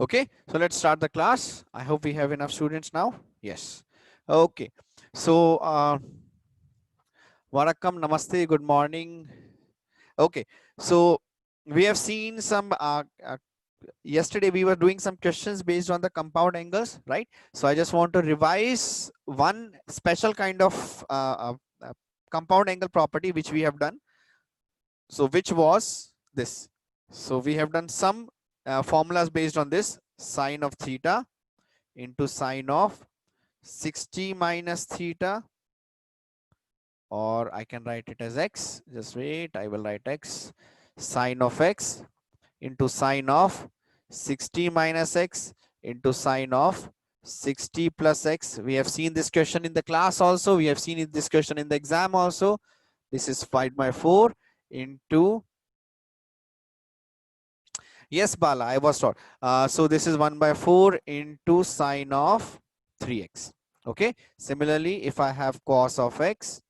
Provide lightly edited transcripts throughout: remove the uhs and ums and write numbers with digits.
Okay, so let's start the class. I hope we have enough students now. Yes. Okay. So, Vanakkam, Namaste, good morning. Okay. So, we have seen some, yesterday we were doing some questions based on the compound angles, right? So, I just want to revise one special kind of compound angle property which we have done. So, which was this? So, we have done some formulas based on this: sine of theta into sine of 60 minus theta, or I can write it as x. Just wait, I will write x, sine of x into sine of 60 minus x into sine of 60 plus x. We have seen this question in the class also. We have seen this question in the exam also. This is 5 by 4 into, yes, Bala, I was taught. So this is 1 by 4 into sine of 3x. Okay. Similarly, if I have cos of x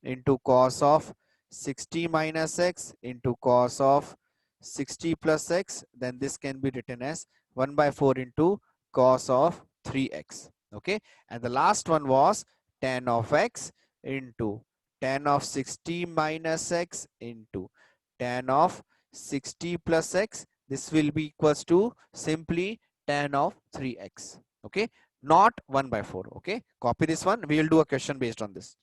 into cos of 60 minus x into cos of 60 plus x, then this can be written as 1 by 4 into cos of 3x. Okay. And the last one was tan of x into tan of 60 minus x into tan of 60 plus x. This will be equals to simply tan of 3x. Okay. Not 1 by 4. Okay. Copy this one. We will do a question based on this.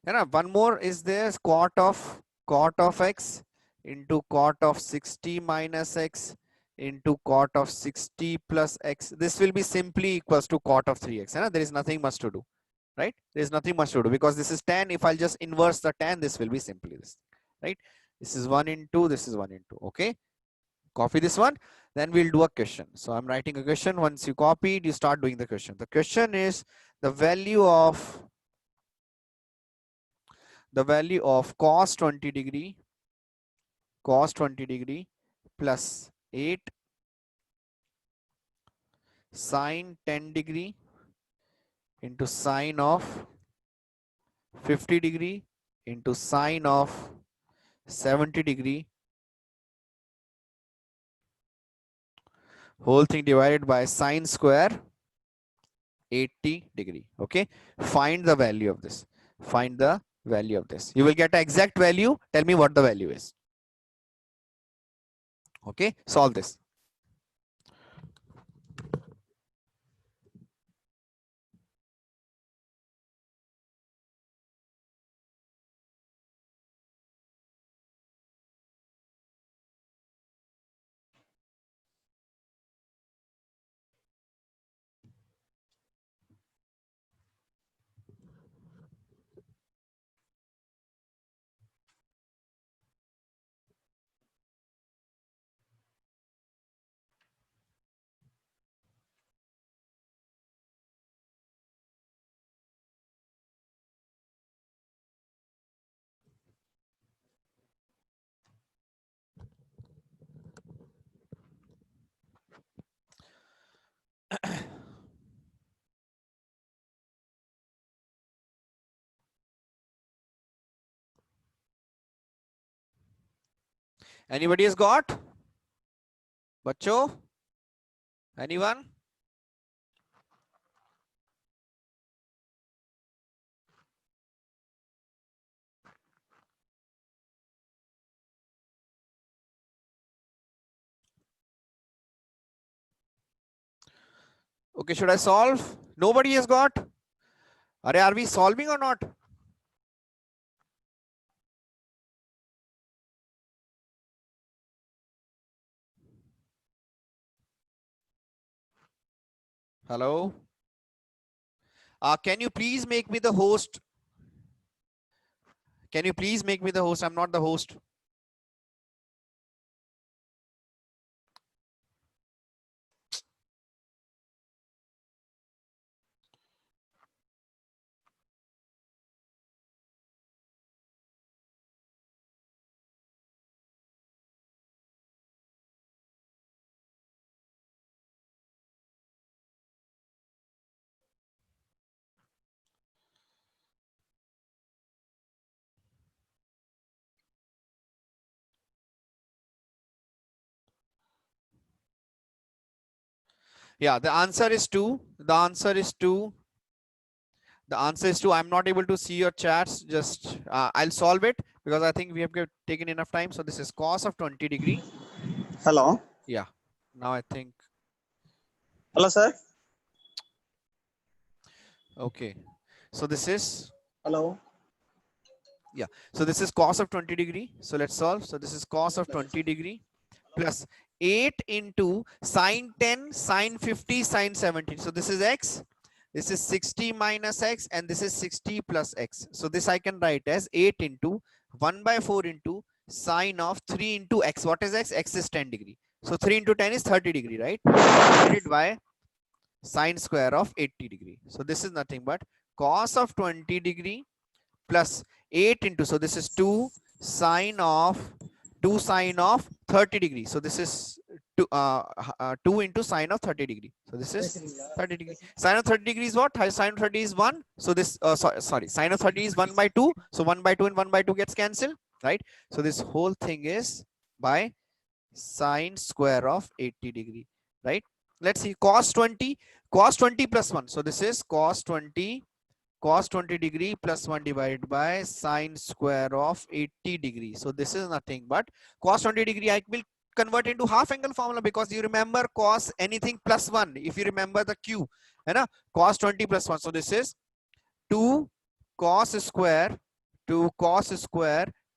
And one more is there, cot of x into cot of 60 minus x into cot of 60 plus x. This will be simply equals to cot of 3x. There is nothing much to do, right? There is nothing much to do because this is tan. If I'll just inverse the tan, this will be simply this, right? This is 1 into, this is 1 into. Okay. Copy this one. Then we'll do a question. So I'm writing a question. Once you copied, you start doing the question. The question is the value of cos 20 degree plus 8 sine 10 degree into sine of 50 degree into sine of 70 degree, whole thing divided by sine square 80 degree. Okay. Find the value of this. Find the value of this. You will get an exact value. Tell me what the value is. Okay. Solve this. Anybody has got? Bacho? Anyone? Okay, should I solve? Nobody has got? Are we solving or not? Hello? Can you please make me the host? Can you please make me the host? I'm not the host. Yeah, the answer is 2. The answer is 2. The answer is 2. I'm not able to see your chats. Just I'll solve it because I think we have taken enough time. So this is cos of 20 degree. Hello. Yeah. Now I think, Hello, sir. okay. So this is, Hello. yeah. So this is cos of 20 degree. So let's solve. So this is cos of 20 degree plus 8 into sine 10, sine 50, sine 17. So this is x. This is 60 minus x and this is 60 plus x. So this I can write as 8 into 1 by 4 into sine of 3 into x. What is x? X is 10 degree. So 3 into 10 is 30 degree, right? Divided by sine square of 80 degree. So this is nothing but cos of 20 degree plus 8 into, so this is 2 sine of 30 degree. So this is 2 into sine of 30 degree. So this is 30 degree. Sine of 30 degree is what? Sine of 30 is 1. So this, sorry, sine of 30 is 1 by 2. So 1 by 2 and 1 by 2 gets cancelled, right? So this whole thing is by sine square of 80 degree, right? Let's see, cos 20 plus 1. So this is cos 20 degree plus 1 divided by sine square of 80 degree. So this is nothing but cos 20 degree. I will convert into half angle formula because you remember cos anything plus 1. If you remember the q, है ना? Cos 20 plus 1. So this is 2 cos square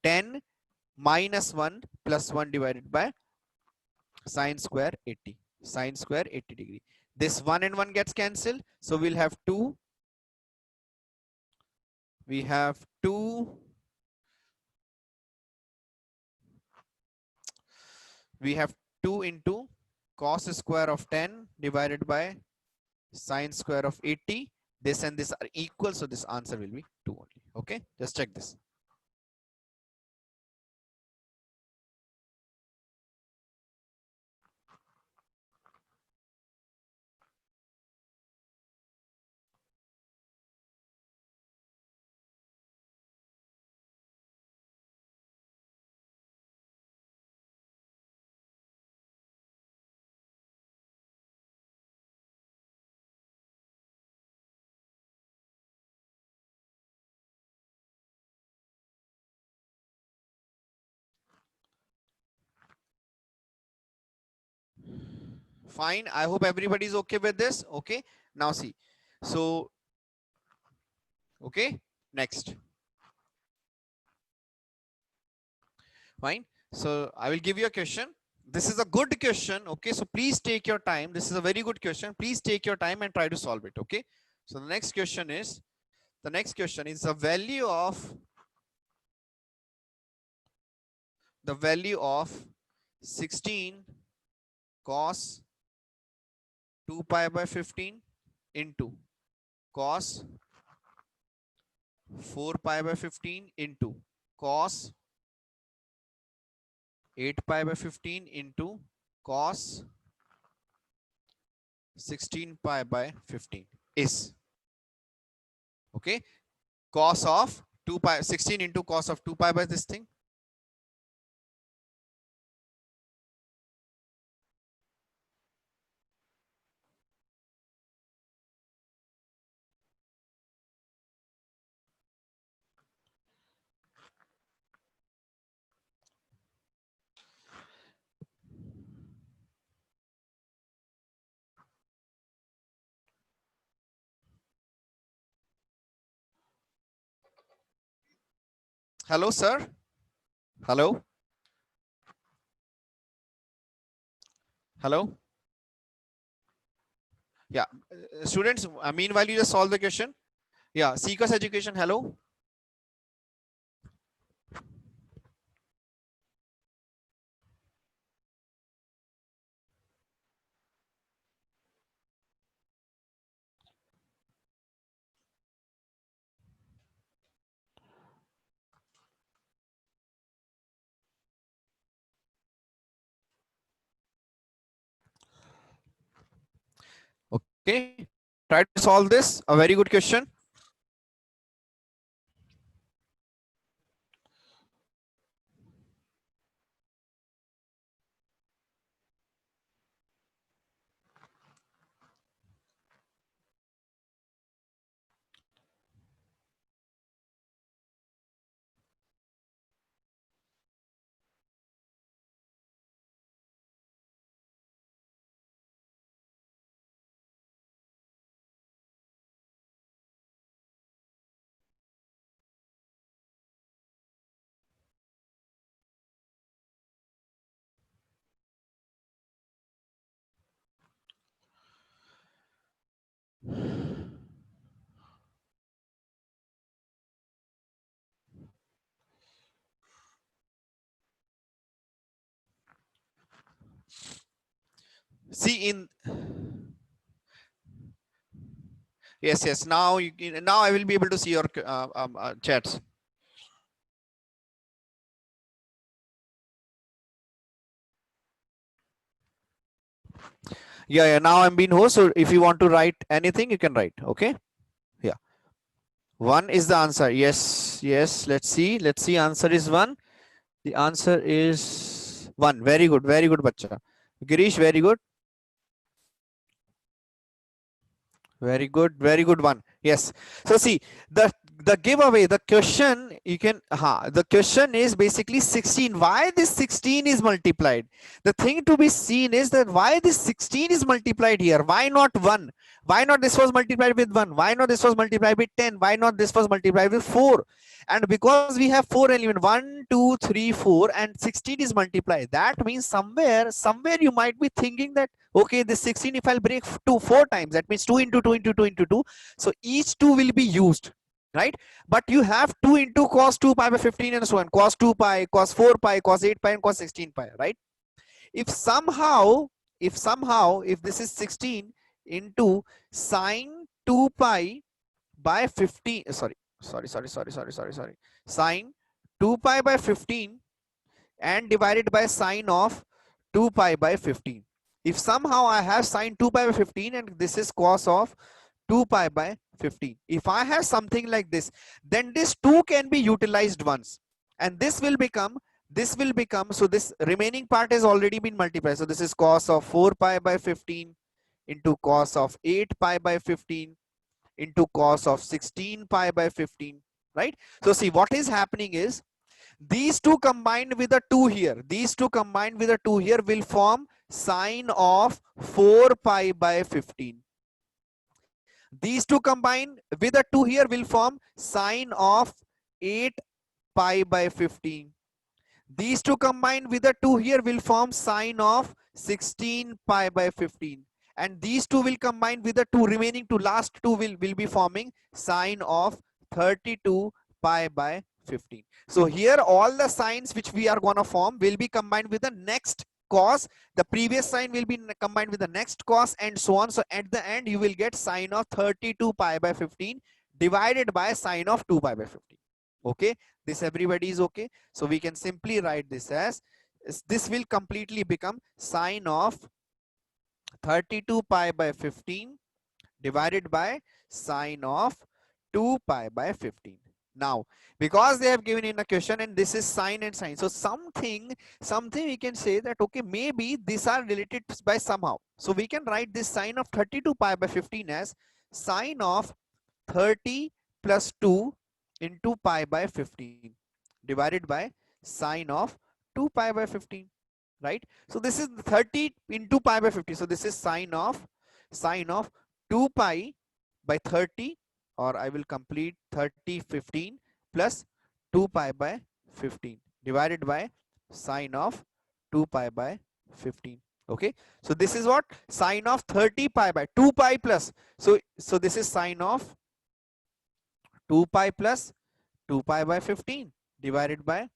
10 minus 1 plus 1 divided by sine square 80. Sine square 80 degree. This 1 and 1 gets cancelled. So we'll have 2. We have 2. We have 2 into cos square of 10 divided by sine square of 80. This and this are equal. So this answer will be 2 only. Okay. Just check this. Fine. I hope everybody is okay with this. Okay. Now see. So, okay. Next. Fine. So I will give you a question. This is a good question. Okay. So please take your time. This is a very good question. Please take your time and try to solve it. Okay. So the next question is the value of 16 cos 2 pi by 15 into cos 4 pi by 15 into cos 8 pi by 15 into cos 16 pi by 15 is, okay, cos of 2 pi 16 into cos of 2 pi by this thing. Hello, sir. Hello. Hello. Yeah. Students, meanwhile, you just solve the question. Yeah. Seekers education. Hello. Okay. Try to solve this. A very good question. See in, yes, now now I will be able to see your chats. Yeah, now I'm being host, so if you want to write anything you can write. Okay, yeah, 1 is the answer. Yes, let's see, answer is 1. The answer is 1. Very good bacha. Girish, very good. Very good one. Yes. So see, the giveaway, the question you can, the question is basically 16. Why this 16 is multiplied? The thing to be seen is that why this 16 is multiplied here? Why not 1? Why not this was multiplied with 1? Why not this was multiplied with 10? Why not this was multiplied with 4? And because we have 4 elements, 1, 2, 3, 4, and 16 is multiplied. That means somewhere you might be thinking that, okay, this 16, if I'll break to 4 times, that means 2 into 2 into 2 into 2. So each 2 will be used, right? But you have 2 into cos 2 pi by 15 and so on, cos 2 pi, cos 4 pi, cos 8 pi, and cos 16 pi, right? If somehow, if this is 16 into sine 2 pi by 15, sorry, sine 2 pi by 15 and divided by sine of 2 pi by 15. If somehow I have sine 2 pi by 15 and this is cos of 2 pi by 15, if I have something like this, then this 2 can be utilized once, and this will become, so this remaining part has already been multiplied. So this is cos of 4 pi by 15 into cos of 8 pi by 15 into cos of 16 pi by 15, right? So see, what is happening is, these two combined with a 2 here, will form sine of 4 pi by 15. These two combined with a 2 here will form sine of 8 pi by 15. These two combined with a 2 here will form sine of 16 pi by 15. And these two will combine with the 2 remaining, two last 2 will be forming sine of 32 pi by 15. So here all the sines which we are going to form will be combined with the next cos. The previous sine will be combined with the next cos, and so on. So at the end you will get sine of 32 pi by 15 divided by sine of 2 pi by 15. Okay, this everybody is okay. So we can simply write this as, this will completely become sine of 32 pi by 15 divided by sine of 2 pi by 15. Now, because they have given in a question and this is sine and sine, so something we can say that, okay, maybe these are related by somehow. So we can write this sine of 32 pi by 15 as sine of 30 plus 2 into pi by 15 divided by sine of 2 pi by 15, right? So this is 30 into pi by 50. So this is sine of 2 pi by 30, or I will complete 30 15 plus 2 pi by 15 divided by sine of 2 pi by 15. Okay, so this is what sine of 30 pi by 2 pi plus, so this is sine of 2 pi plus 2 pi by 15 divided by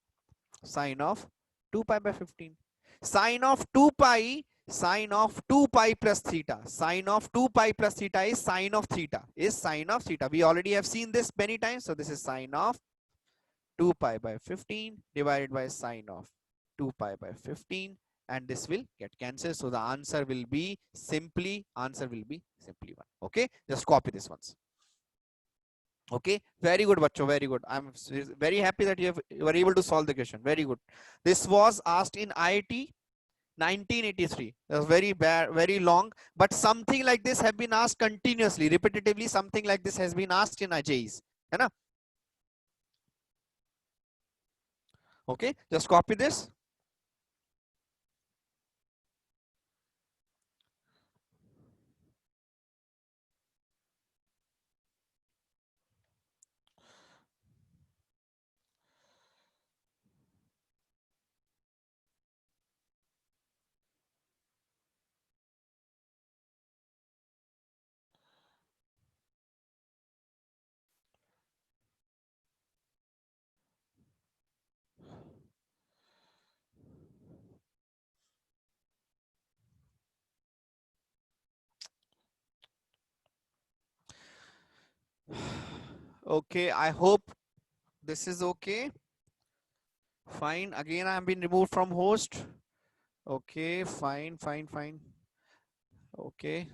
sine of 2 pi by 15. Sine of 2 pi, sine of 2 pi plus theta. Sine of 2 pi plus theta is sine of theta, We already have seen this many times. So this is sine of 2 pi by 15 divided by sine of 2 pi by 15, and this will get cancelled. So the answer will be simply 1. Okay, just copy this once. Okay, very good bacho, very good. I'm very happy that you were able to solve the question. Very good. This was asked in IIT 1983. That was very bad, very long, but something like this have been asked continuously, repetitively. Something like this has been asked in IJs, है ना? Okay, just copy this. Okay, I hope this is okay. Fine. Again, I have been removed from host. Okay, fine, fine, fine. Okay.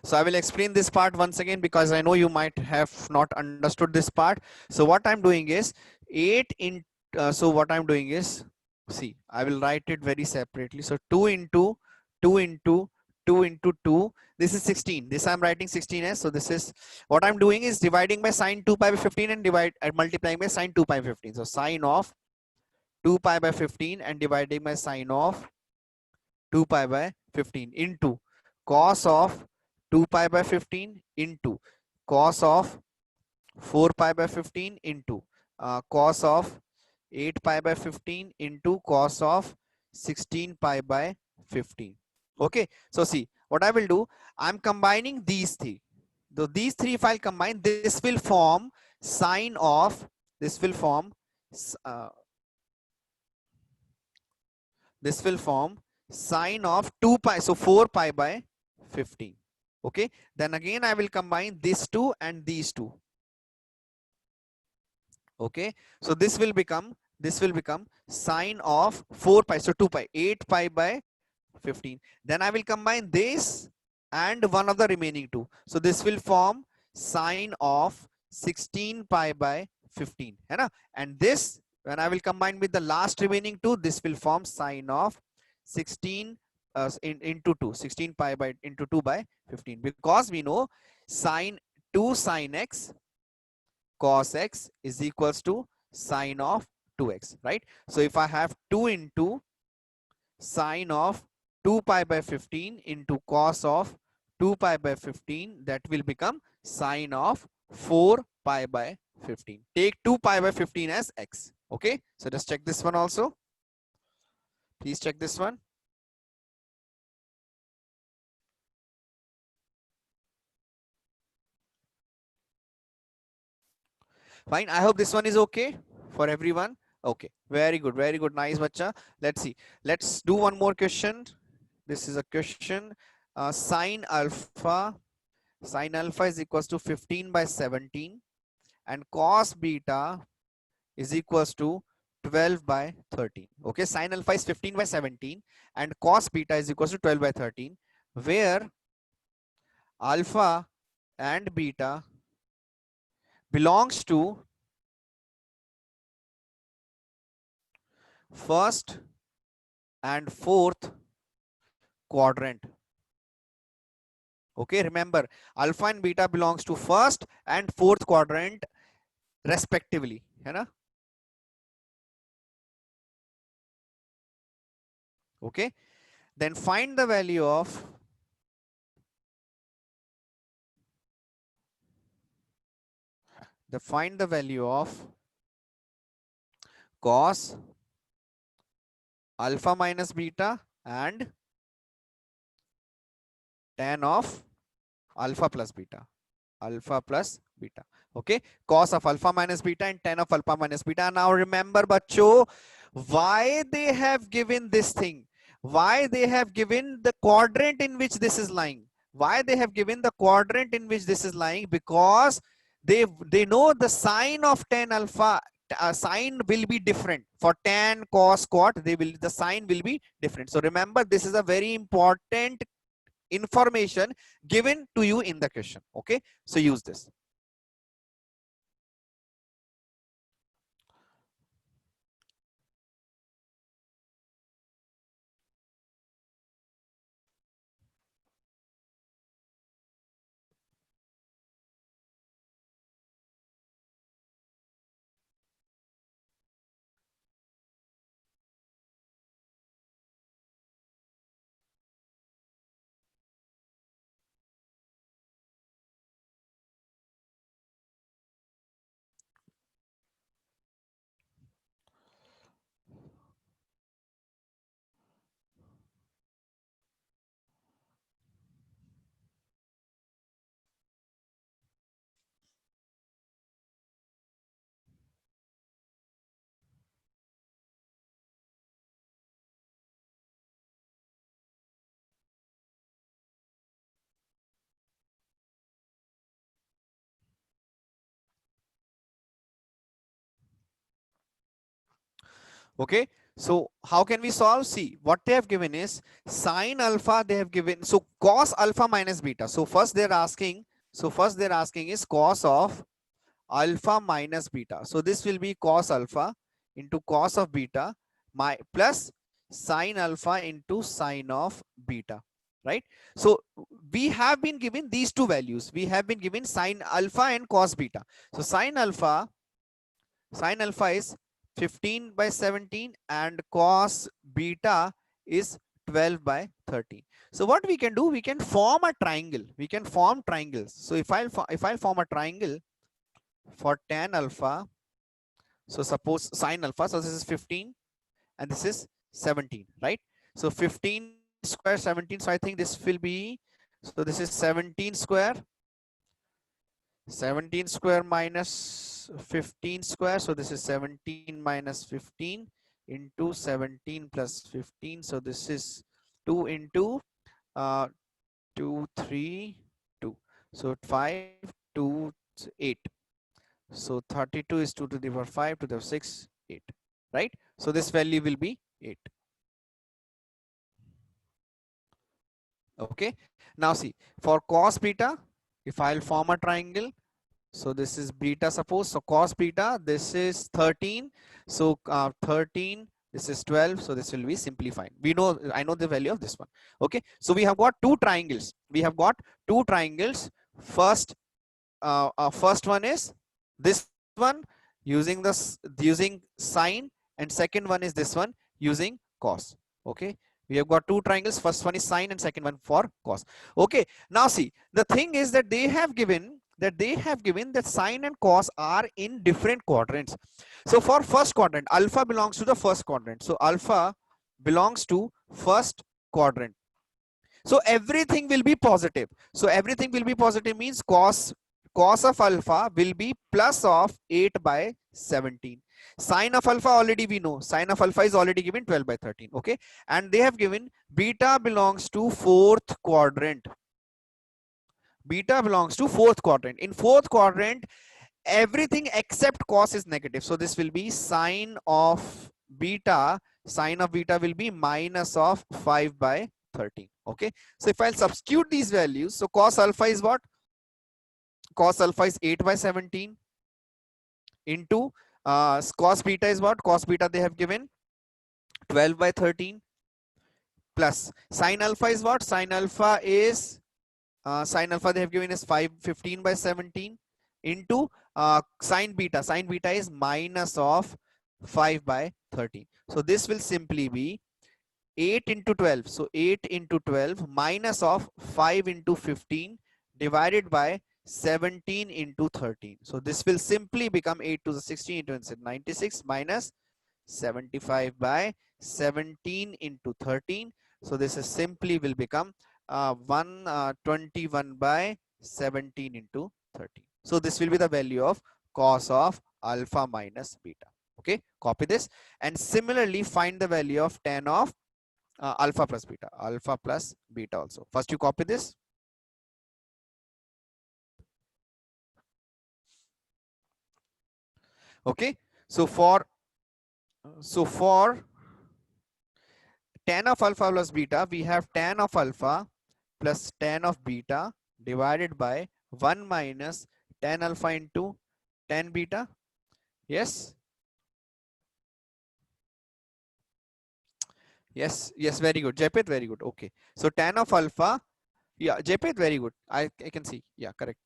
So I will explain this part once again because I know you might have not understood this part. So what I'm doing is 8 in, so what I'm doing is, see, I will write it very separately. So 2 into 2 into 2 into 2, this is 16. This I'm writing 16 as, so this is, what I'm doing is dividing by sine 2 pi by 15 and multiplying by sine 2 pi by 15. So sine of 2 pi by 15 and dividing by sine of 2 pi by 15 into cos of 2 pi by 15 into cos of 4 pi by 15 into cos of 8 pi by 15 into cos of 16 pi by 15. Okay, so see what I will do, I'm combining these three. So these three, if I'll combine, this will form sine of, this will form uh, this will form sine of 2 pi, so 4 pi by 15. Okay, then again I will combine these two and these two. Okay, so this will become sine of 4 pi, so 2 pi, 8 pi by 15. Then I will combine this and one of the remaining two, so this will form sine of 16 pi by 15, है ना? And this, when I will combine with the last remaining two, this will form sine of 16 into 2, 16 pi by into 2 by 15, because we know sine 2 sine x cos x is equals to sine of 2x, right? So if I have 2 into sine of 2 pi by 15 into cos of 2 pi by 15, that will become sine of 4 pi by 15. Take 2 pi by 15 as x. Okay, so just check this one also. Please check this one. Fine, I hope this one is okay for everyone. Okay, very good, very good, nice bacha. Let's see, let's do one more question. This is a question. Sine alpha is equals to 15 by 17 and cos beta is equals to 12 by 13. Okay, sine alpha is 15 by 17 and cos beta is equals to 12 by 13, where alpha and beta belongs to first and fourth quadrant. Okay, remember, alpha and beta belongs to first and fourth quadrant respectively, है ना? Okay, then find the value of cos alpha minus beta and tan of alpha plus beta. Okay, cos of alpha minus beta and tan of alpha minus beta. Now remember bacho, why they have given this thing, why they have given the quadrant in which this is lying, because they know the sign of tan alpha, sign will be different for tan cos quad, the sign will be different. So remember, this is a very important information given to you in the question. Okay, so use this. Okay, so how can we solve? See, what they have given is sine alpha, they have given, so cos alpha minus beta. So first they're asking, is cos of alpha minus beta. So this will be cos alpha into cos of beta plus sine alpha into sine of beta, right? So we have been given these two values. We have been given sine alpha and cos beta. So sine alpha is 15 by 17 and cos beta is 12 by 13. So what we can do, we can form a triangle. We can form triangles. So if I'll form a triangle for tan alpha, so suppose sine alpha, so this is 15 and this is 17, right? So 15 square 17, so I think this will be, so this is 17 square minus 15 square, so this is 17 minus 15 into 17 plus 15, so this is 2 into 2 3 2, so 5 2 8, so 32 is 2 to the power 5 to the 6 8, right? So this value will be 8. Okay, now see, for cos beta, if I'll form a triangle, so this is beta, suppose, so cos beta, this is 13, so 13, this is 12, so this will be simplified. We know, I know the value of this one. Okay, so we have got two triangles. First first one is this one using using sine, and second one is this one using cos. Okay, we have got two triangles. First one is sine and second one for cos. Okay, now see, the thing is that they have given that sine and cos are in different quadrants. So for first quadrant, alpha belongs to the first quadrant, so alpha belongs to first quadrant, so everything will be positive. So everything will be positive means cos of alpha will be plus of 8 by 17. Sine of alpha already we know. Sine of alpha is already given 12 by 13. Okay. And they have given beta belongs to fourth quadrant. Beta belongs to fourth quadrant. In fourth quadrant, everything except cos is negative. So this will be sine of beta. Sine of beta will be minus of 5 by 13. Okay. So if I'll substitute these values, so cos alpha is what? Cos alpha is 8 by 17 into cos beta is what? Cos beta they have given 12 by 13 plus sine alpha is what? Sine alpha is sine alpha they have given is 15 by 17 into sine beta. Sine beta is minus of 5 by 13. So this will simply be 8 into 12. So 8 into 12 minus of 5 into 15 divided by 17 into 13. So this will simply become 8 to the 16 into 96 minus 75 by 17 into 13. So this is simply will become 121 by 17 into 13. So this will be the value of cos of alpha minus beta. Okay, copy this, and similarly find the value of tan of alpha plus beta also. First you copy this. Okay, so for tan of alpha plus beta, we have tan of alpha plus tan of beta divided by 1 minus tan alpha into tan beta. Yes, yes, very good, Jepit, very good. Okay, so tan of alpha, yeah, Jepit, very good. I can see, yeah, correct.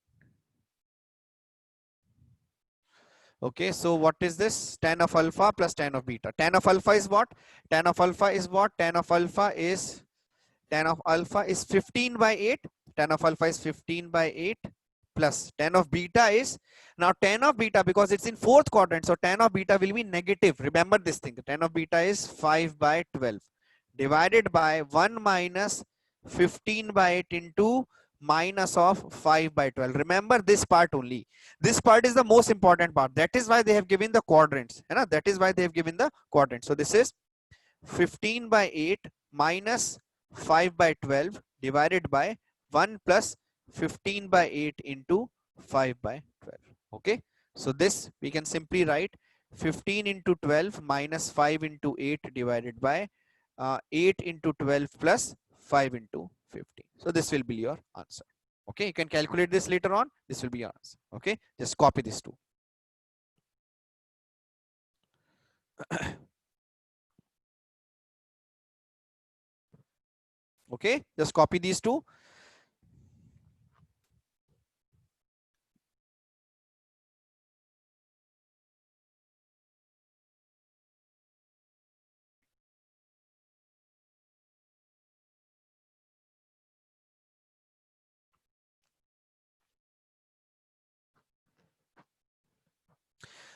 Okay, so what is this? Tan of alpha plus tan of beta. Tan of alpha is what? Tan of alpha is what? Tan of alpha is 15 by 8. Tan of alpha is 15 by 8 plus tan of beta is, now tan of beta, because it's in fourth quadrant, so tan of beta will be negative. Remember this thing, the tan of beta is 5 by 12 divided by 1 minus 15 by 8 into minus of 5 by 12. Remember this part only. This part is the most important part. That is why they have given the quadrants. That is why they have given the quadrants. So this is 15 by 8 minus 5 by 12 divided by 1 plus 15 by 8 into 5 by 12. Okay. So this we can simply write 15 into 12 minus 5 into 8 divided by 8 into 12 plus 5 into 50. So this will be your answer. Okay, you can calculate this later on. This will be your answer. Okay, just copy these two. Okay, just copy these two.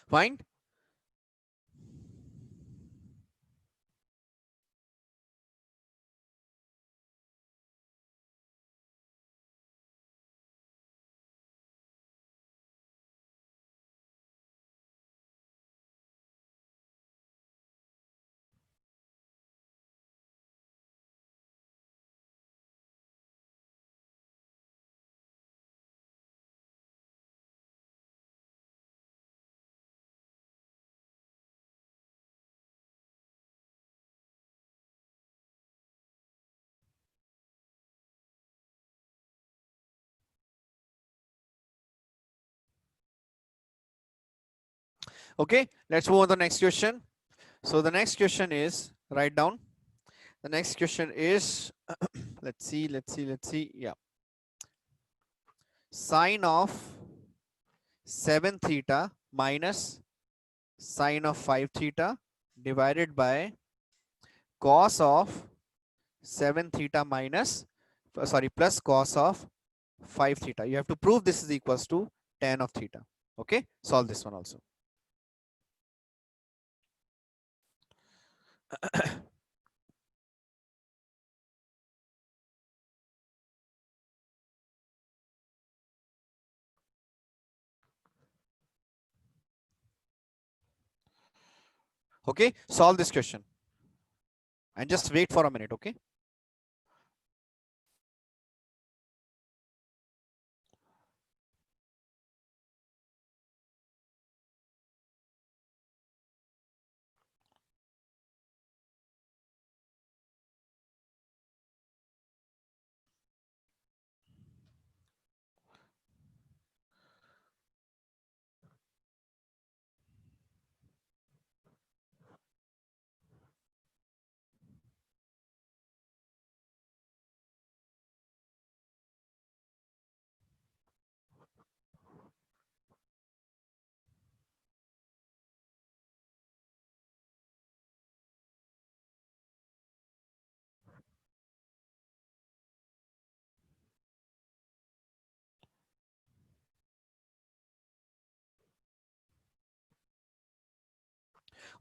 Fine. Okay, let's move on to the next question. So the next question is, write down. The next question is, let's see. Yeah. Sine of 7 theta minus sine of 5 theta divided by cos of 7 theta minus, sorry, plus cos of 5 theta. You have to prove this is equals to tan of theta. Okay, solve this one also. Okay, solve this question and just wait for a minute. Okay.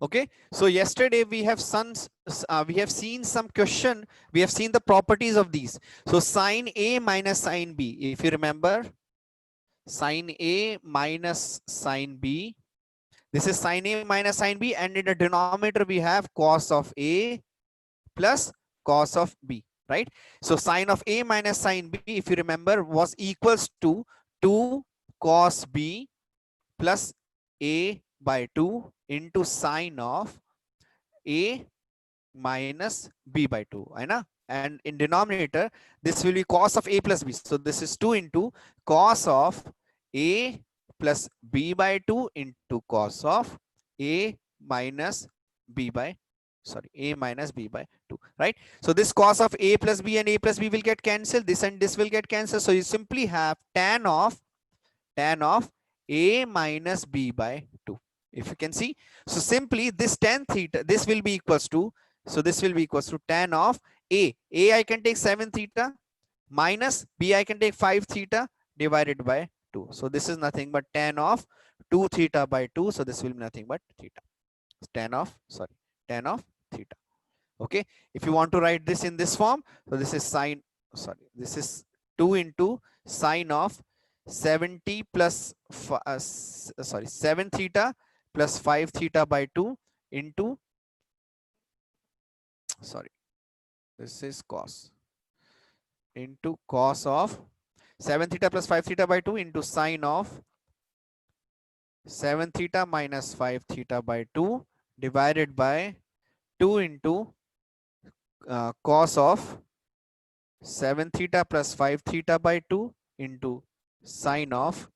Okay, so yesterday we have seen some question. We have seen the properties of these. So sine A minus sine B, if you remember, sine A minus sine B. This is sine A minus sine B, and in the denominator we have cos of A plus cos of B, right? So sine of A minus sine B, if you remember, was equals to 2 cos B plus A by 2 into sine of A minus B by 2, है ना? And in denominator, this will be cos of A plus B. So this is 2 into cos of A plus B by 2 into cos of A minus B by, sorry, A minus B by 2, right? So this cos of A plus B and A plus B will get cancelled. This and this will get cancelled. So you simply have tan of A minus B by 2. If you can see, so simply this tan theta, this will be equals to, so this will be equals to tan of A. I can take 7 theta minus B, I can take 5 theta divided by 2. So this is nothing but tan of 2 theta by 2. So this will be nothing but theta. Tan of theta. Okay. If you want to write this in this form, so this is sine, sorry, this is 2 into sine of 70 plus, 7 theta plus 5 theta by 2 into, sorry, this is cos, into cos of 7 theta plus 5 theta by 2 into sine of 7 theta minus 5 theta by 2 divided by 2 into cos of 7 theta plus 5 theta by 2 into sine of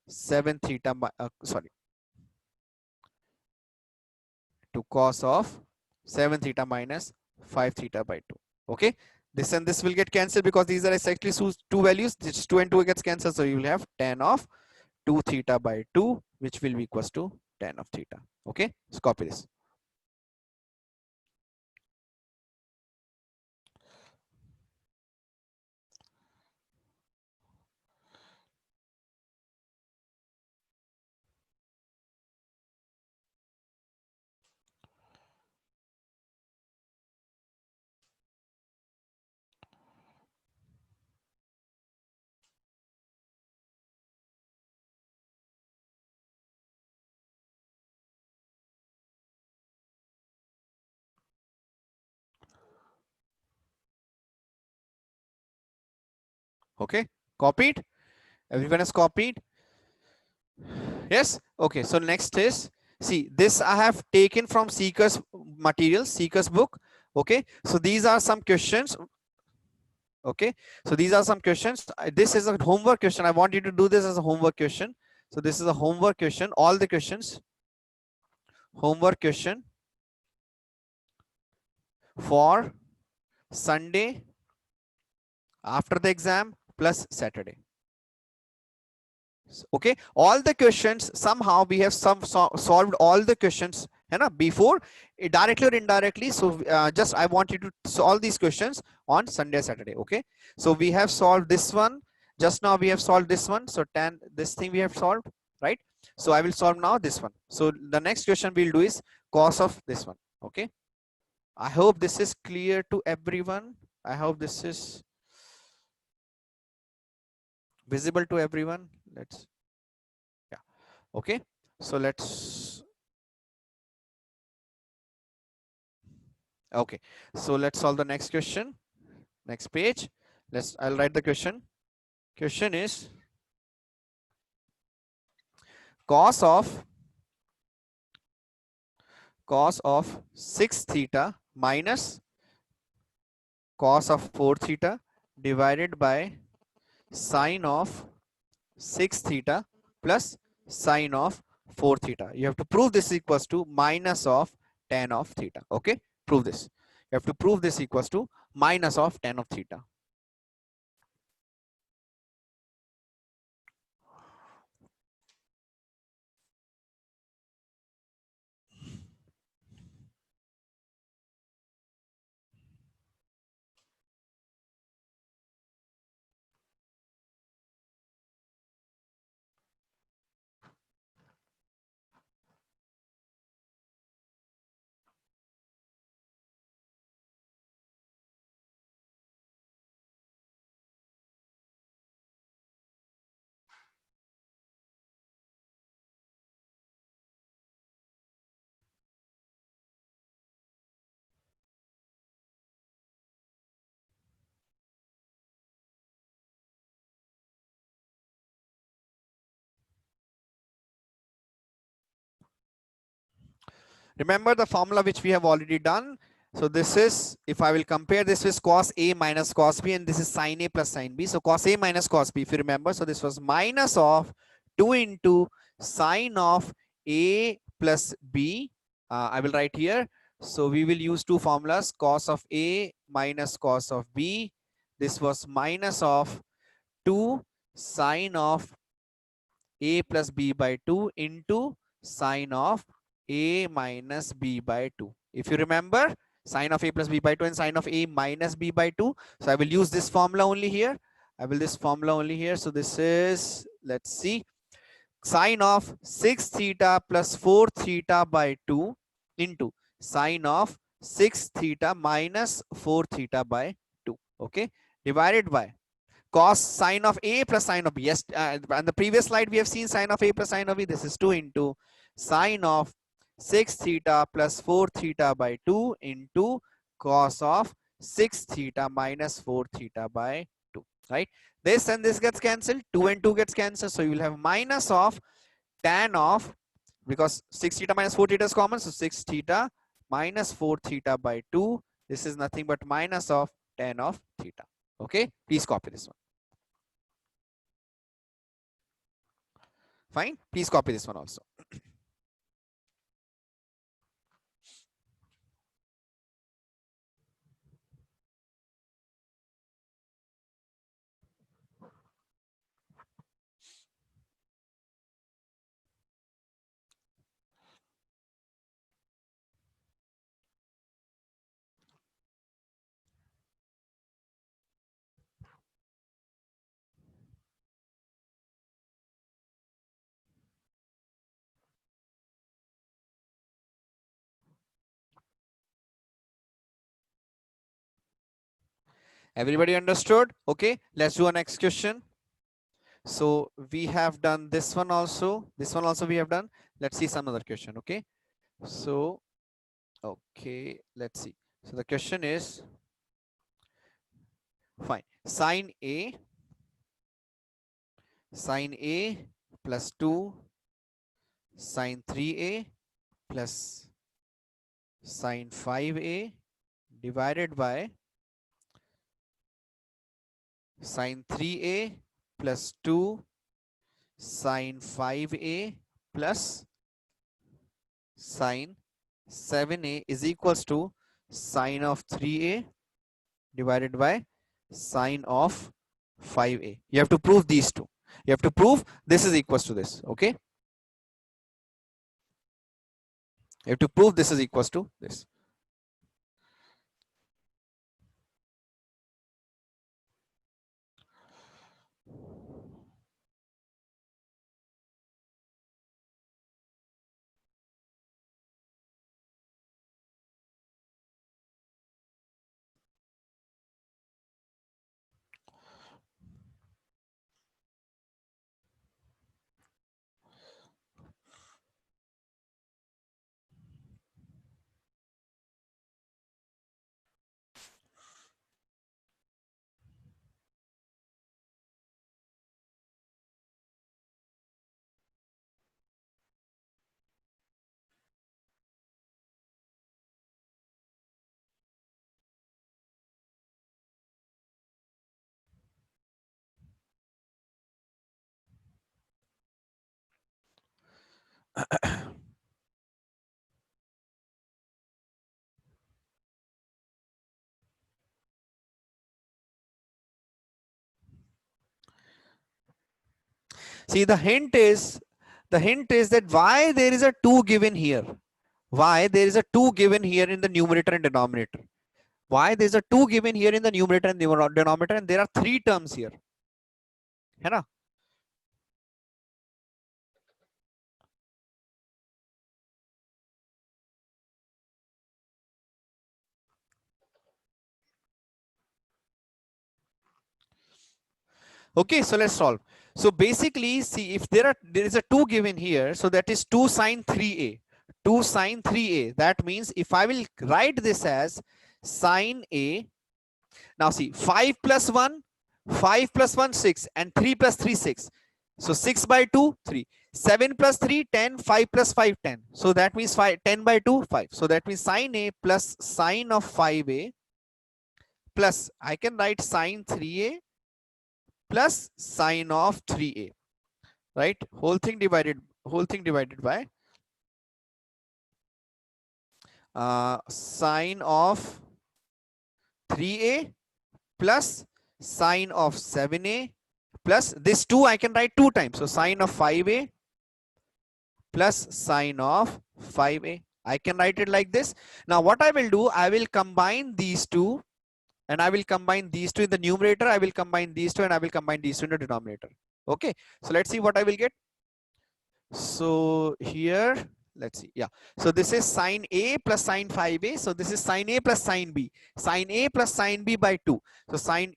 7 theta, sorry, to cos of 7 theta minus 5 theta by 2. Okay, this and this will get cancelled because these are exactly two values. This 2 and 2 gets cancelled, so you will have tan of 2 theta by 2, which will be equals to tan of theta. Okay, so copy this. Okay, copied. Everyone has copied. Yes. Okay, so next is, see, this I have taken from Seeker's material, Seeker's book. Okay, so these are some questions. Okay, so these are some questions. This is a homework question. I want you to do this as a homework question. So this is a homework question. All the questions, homework question for Sunday after the exam plus Saturday. Okay, all the questions, somehow we have solved all the questions before, directly or indirectly. So just I want you to solve these questions on Sunday, Saturday. Okay, so we have solved this one just now. We have solved this one. So this thing we have solved, right? So I will solve now this one. So the next question we'll do is cos of this one. Okay, I hope this is clear to everyone. I hope this is visible to everyone. Let's, yeah. Okay, so let's, okay, so let's solve the next question. Next page. I'll write the question. Question is cos of 6 theta minus cos of 4 theta divided by sine of 6 theta plus sine of 4 theta. You have to prove this equals to minus of tan of theta. Okay, prove this. You have to prove this equals to minus of tan of theta. Remember the formula which we have already done. So this is, if I will compare this with cos A minus cos B, and this is sin A plus sin B. So cos A minus cos B, if you remember, so this was minus of 2 into sine of A plus B. I will write here. So we will use two formulas, cos of A minus cos of B. This was minus of 2 sine of A plus B by 2 into sine of A minus B by 2. If you remember, sine of A plus B by 2 and sine of A minus B by 2. So I will use this formula only here. So this is, let's see, sine of 6 theta plus 4 theta by 2 into sine of 6 theta minus 4 theta by 2. Okay, divided by cos sine of A plus sine of B. Yes, on the previous slide we have seen sine of A plus sine of B. This is 2 into sine of 6 theta plus 4 theta by 2 into cos of 6 theta minus 4 theta by 2. Right? This and this gets cancelled. 2 and 2 gets cancelled. So you will have minus of tan of because 6 theta minus 4 theta is common. So 6 theta minus 4 theta by 2. This is nothing but minus of tan of theta. Okay, please copy this one. Fine, please copy this one also. Everybody understood? Okay, let's do a next question. So we have done this one also. This one also we have done. Let's see some other question. Okay. So, okay, let's see. So the question is, fine. Sine A plus 2 sine 3A plus sine 5A divided by sine 3A plus 2 sine 5A plus sine 7A is equals to sine of 3A divided by sine of 5A. You have to prove these two. You have to prove this is equals to this. Okay. You have to prove this is equals to this. See, the hint is that why there is a 2 given here. Why there is a 2 given here in the numerator and denominator. Why there is a 2 given here in the numerator and denominator, and there are 3 terms here. है ना? Okay, so let's solve. So basically, see, if there is a 2 given here, so that is 2 sine 3a. 2 sine 3a. That means if I will write this as sine a, now see, 5 plus 1, 5 plus 1, 6, and 3 plus 3, 6. So 6 by 2, 3. 7 plus 3, 10, 5 plus 5, 10. So that means 10 by 2, 5. So that means sine a plus sine of 5a plus, I can write sine 3a plus sine of 3a, right? Whole thing divided by sine of 3a plus sine of 7a plus this 2 I can write 2 times. So sine of 5a plus sine of 5a. I can write it like this. Now what I will do, I will combine these two, and I will combine these two in the numerator. I will combine these two, and I will combine these two in the denominator. Okay, so let's see what I will get. So here, let's see. Yeah, so this is sine a plus sine 5a. So this is sine a plus sine b. Sine a plus sine b by 2. So sine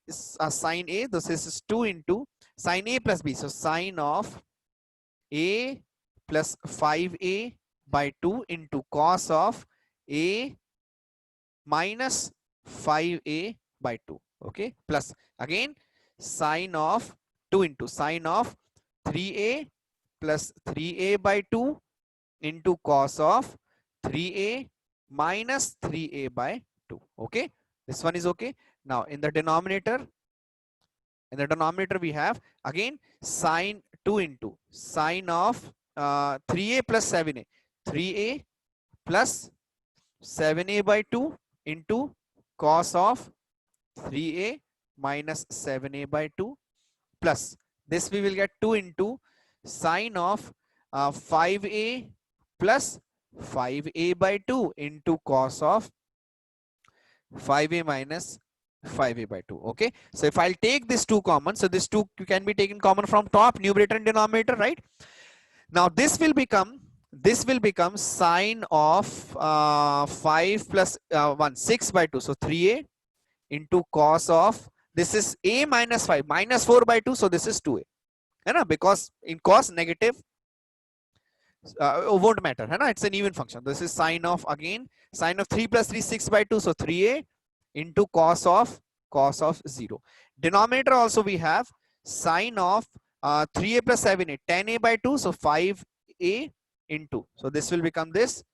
a, this is 2 into sine a plus b. So sine of a plus 5a by 2 into cos of a minus 5a by 2. Okay, plus again sine of 2 into sine of 3a plus 3a by 2 into cos of 3a minus 3a by 2. Okay, this one is okay. Now in the denominator we have again sine 2 into sine of 3a plus 7a, 3a plus 7a by 2 into cos of 3a minus 7a by 2 plus this we will get 2 into sine of 5a plus 5a by 2 into cos of 5a minus 5a by 2. Okay, so if I'll take this 2 common, so this 2 can be taken common from top, numerator and denominator, right? Now this will become sine of 5 plus 1, 6 by 2, so 3a into cos of, this is a minus 5 minus 4 by 2, so this is 2a, है ना, because in cos negative won't matter, है ना, it's an even function. This is sine of, again sine of 3 plus 3, 6 by 2, so 3a into cos of 0. Denominator also we have sine of 3a plus 7a, 10a by 2, so 5a into, so this will become this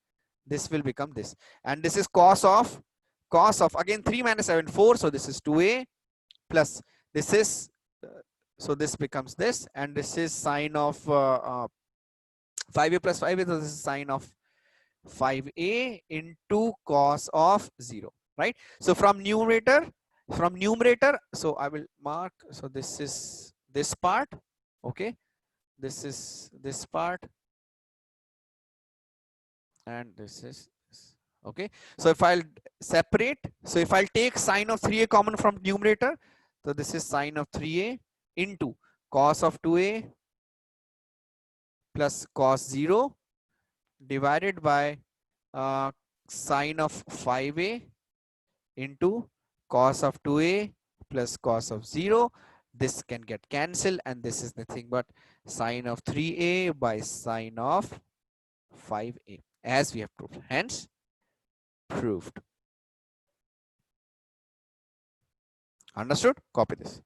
will become this, and this is cos of again 3 minus 7, 4, so this is 2a plus this is so this becomes this, and this is sine of 5a plus 5a, so this is sine of 5a into cos of 0, right? So from numerator, so I will mark, so this is this part, okay, this is this part, and this is this. Okay, so if I'll separate, so if I'll take sine of 3a common from numerator, so this is sine of 3a into cos of 2a plus cos 0 divided by sine of 5a into cos of 2a plus cos of 0. This can get cancelled, and this is nothing but sine of 3a by sine of 5a, as we have proved. Hence, proved. Understood? Copy this.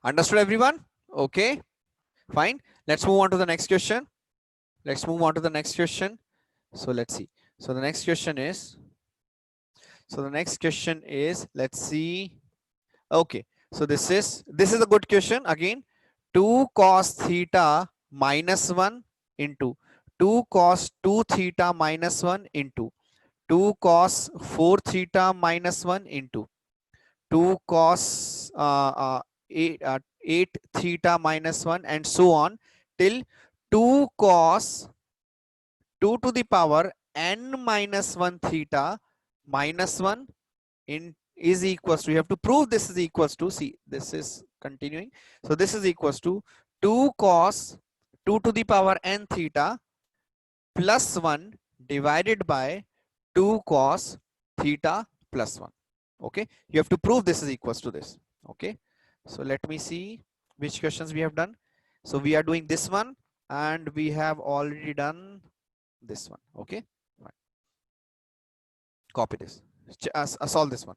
Understood, everyone? Okay, fine. Let's move on to the next question. So let's see. So the next question is, let's see. Okay, so this is a good question again. 2 cos theta minus 1 into 2 cos 2 theta minus 1 into 2 cos 4 theta minus 1 into 2 cos 8 theta minus 1, and so on till 2 cos 2 to the power n minus 1 theta minus 1 in is equals to, you have to prove this is equals to, see this is continuing, so this is equals to 2 cos 2 to the power n theta plus 1 divided by 2 cos theta plus 1. Okay, you have to prove this is equals to this. Okay, so let me see which questions we have done. So we are doing this one, and we have already done this one. Okay, fine. Copy this, solve this one.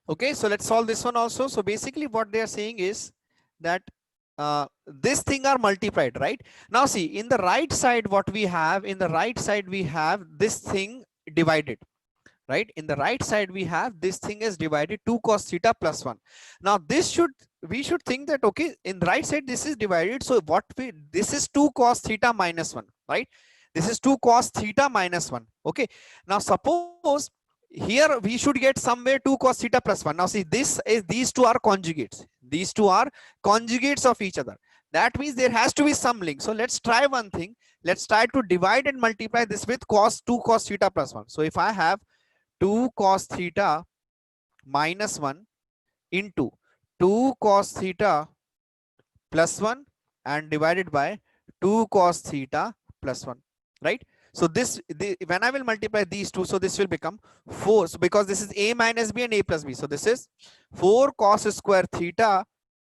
Okay, so let's solve this one also. So basically what they are saying is that this thing are multiplied, right? Now see, in the right side, what we have, in the right side, we have this thing divided, right? In the right side, we have this thing is divided 2 cos theta plus 1. Now this should, we should think that, okay, in the right side, this is divided. So what we, this is 2 cos theta minus 1, right? This is 2 cos theta minus 1. Okay. Now suppose here we should get somewhere 2 cos theta plus 1. Now see, this is, these two are conjugates. These two are conjugates of each other. That means there has to be some link. So let's try one thing. Let's try to divide and multiply this with cos 2 cos theta plus 1. So if I have 2 cos theta minus 1 into 2 cos theta plus 1 and divided by 2 cos theta plus 1, right? So this, when I will multiply these two, so this will become 4. So because this is a minus b and a plus b. So this is 4 cos square theta,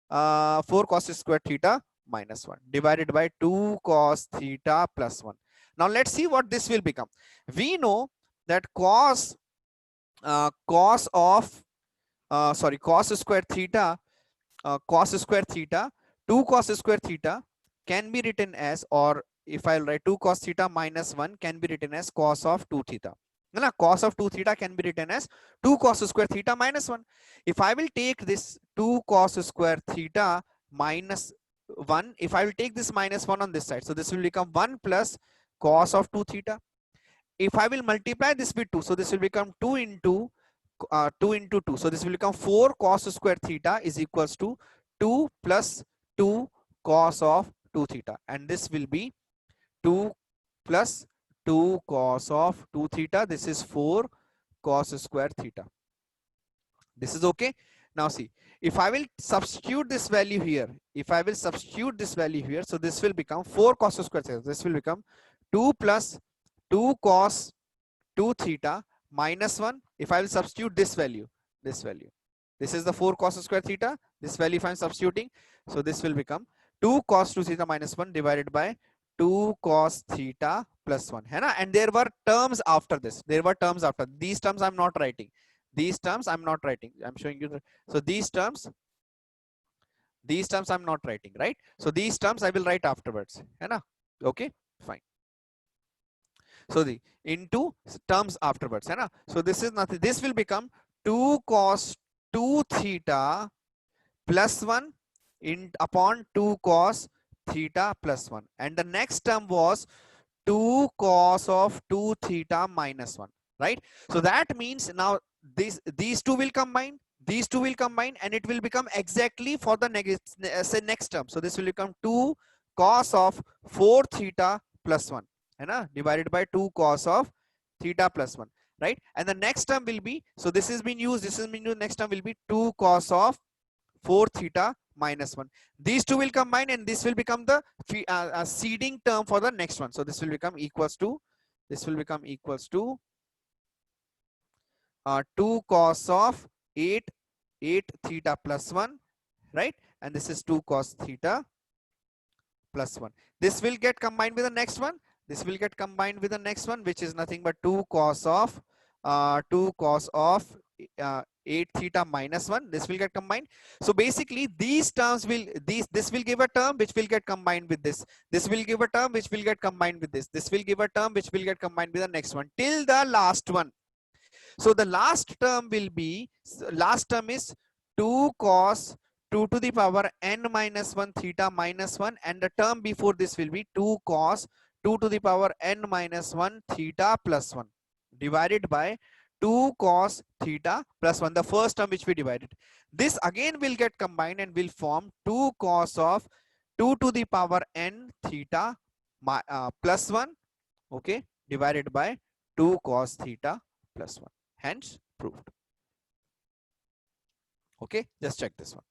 4 cos square theta minus 1 divided by 2 cos theta plus 1. Now let's see what this will become. We know that cos of cos square theta, cos square theta, 2 cos square theta can be written as, or if I'll write 2 cos theta minus 1 can be written as cos of 2 theta. Na, cos of 2 theta can be written as 2 cos square theta minus 1. If I will take this 2 cos square theta minus 1, if I will take this minus 1 on this side, so this will become 1 plus cos of 2 theta. If I will multiply this with 2, so this will become 2 into 2 into 2. So this will become 4 cos square theta is equals to 2 plus 2 cos of 2 theta. And this will be 2 plus 2 cos of 2 theta. This is 4 cos square theta. This is okay. Now see, if I will substitute this value here, if I will substitute this value here, so this will become 4 cos square theta. This will become 2 plus 2 cos 2 theta minus 1. If I will substitute this value, this is the 4 cos square theta, this value if I'm substituting, so this will become 2 cos 2 theta minus 1 divided by 2 cos theta plus 1, है ना? And there were terms after this, there were terms after these terms. I'm not writing these terms, I'm not writing, I'm showing you so these terms I'm not writing, right? So these terms I will write afterwards, है ना? Okay, fine. So the into terms afterwards, है ना? So this is nothing, this will become 2 cos 2 theta plus 1 in upon 2 cos theta plus 1, and the next term was 2 cos of 2 theta minus 1, right? So that means now these two will combine, these two will combine, and it will become exactly for the next term. So this will become 2 cos of 4 theta plus 1, है ना, divided by 2 cos of theta plus 1, right? And the next term will be, so this has been used, this has been used, next term will be 2 cos of 4 theta minus 1. These two will combine and this will become the seeding term for the next one. So this will become equals to, this will become equals to 2 cos of 8 theta plus 1, right? And this is 2 cos theta plus 1. This will get combined with the next one. This will get combined with the next one, which is nothing but 2 cos of 8 theta minus 1. This will get combined. So basically these terms will, this will give a term which will get combined with this. This will give a term which will get combined with this. This will give a term which will get combined with the next one till the last one. So the last term will be, last term is 2 cos 2 to the power n minus 1 theta minus 1, and the term before this will be 2 cos 2 to the power n minus 1 theta plus 1 divided by 2 cos theta plus 1, the first term which we divided. This again will get combined and will form 2 cos of 2 to the power n theta plus 1, okay, divided by 2 cos theta plus 1. Hence proved. Okay, just check this one.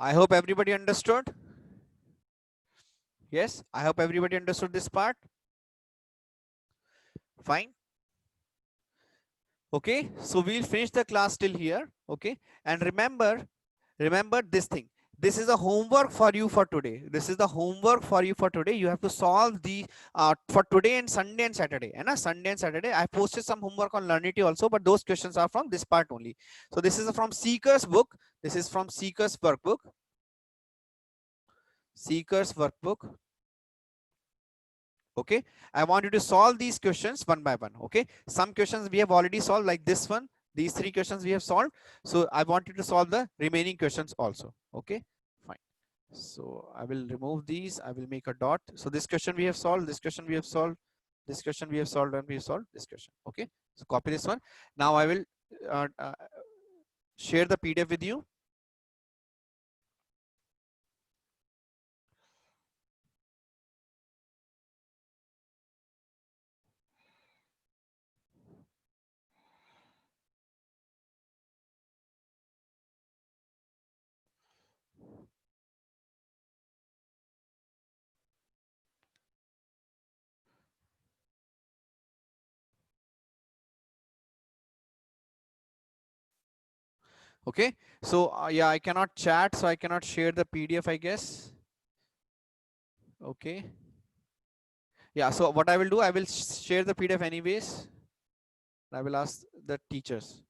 I hope everybody understood. Yes, I hope everybody understood this part. Fine. Okay, so we'll finish the class till here. Okay, and remember this thing. This is a homework for you for today. This is the homework for you for today. You have to solve the for today and Sunday and Saturday. And Sunday and Saturday, I posted some homework on Learnity also, but those questions are from this part only. So this is from Seeker's book. This is from Seeker's workbook. Seeker's workbook. Okay, I want you to solve these questions one by one. Okay, some questions we have already solved, like this one. These 3 questions we have solved. So I want you to solve the remaining questions also. Okay, fine. So I will remove these. I will make a dot. So this question we have solved. This question we have solved. This question we have solved, and we have solved this question. Okay, so copy this one. Now I will share the PDF with you. Okay, so yeah, I cannot chat, so I cannot share the PDF, I guess. Okay. Yeah, so what I will do, I will share the PDF anyways. I will ask the teachers.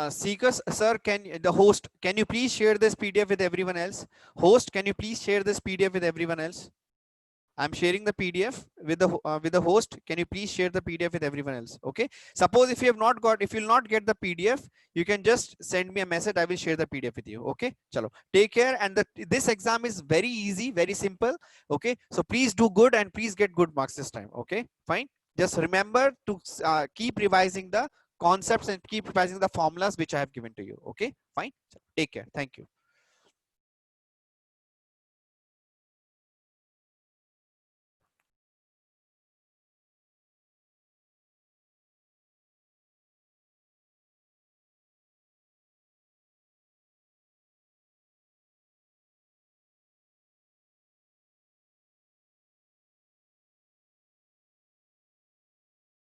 Seekers, sir, the host, can you please share this PDF with everyone else? Host, can you please share this PDF with everyone else? I'm sharing the PDF with the host. Can you please share the PDF with everyone else? Okay. Suppose if you have not got, if you'll not get the PDF, you can just send me a message. I will share the PDF with you. Okay. Chalo. Take care. And this exam is very easy, very simple. Okay. So please do good and please get good marks this time. Okay. Fine. Just remember to keep revising the concepts and keep revising the formulas which I have given to you. Okay. Fine. Take care. Thank you.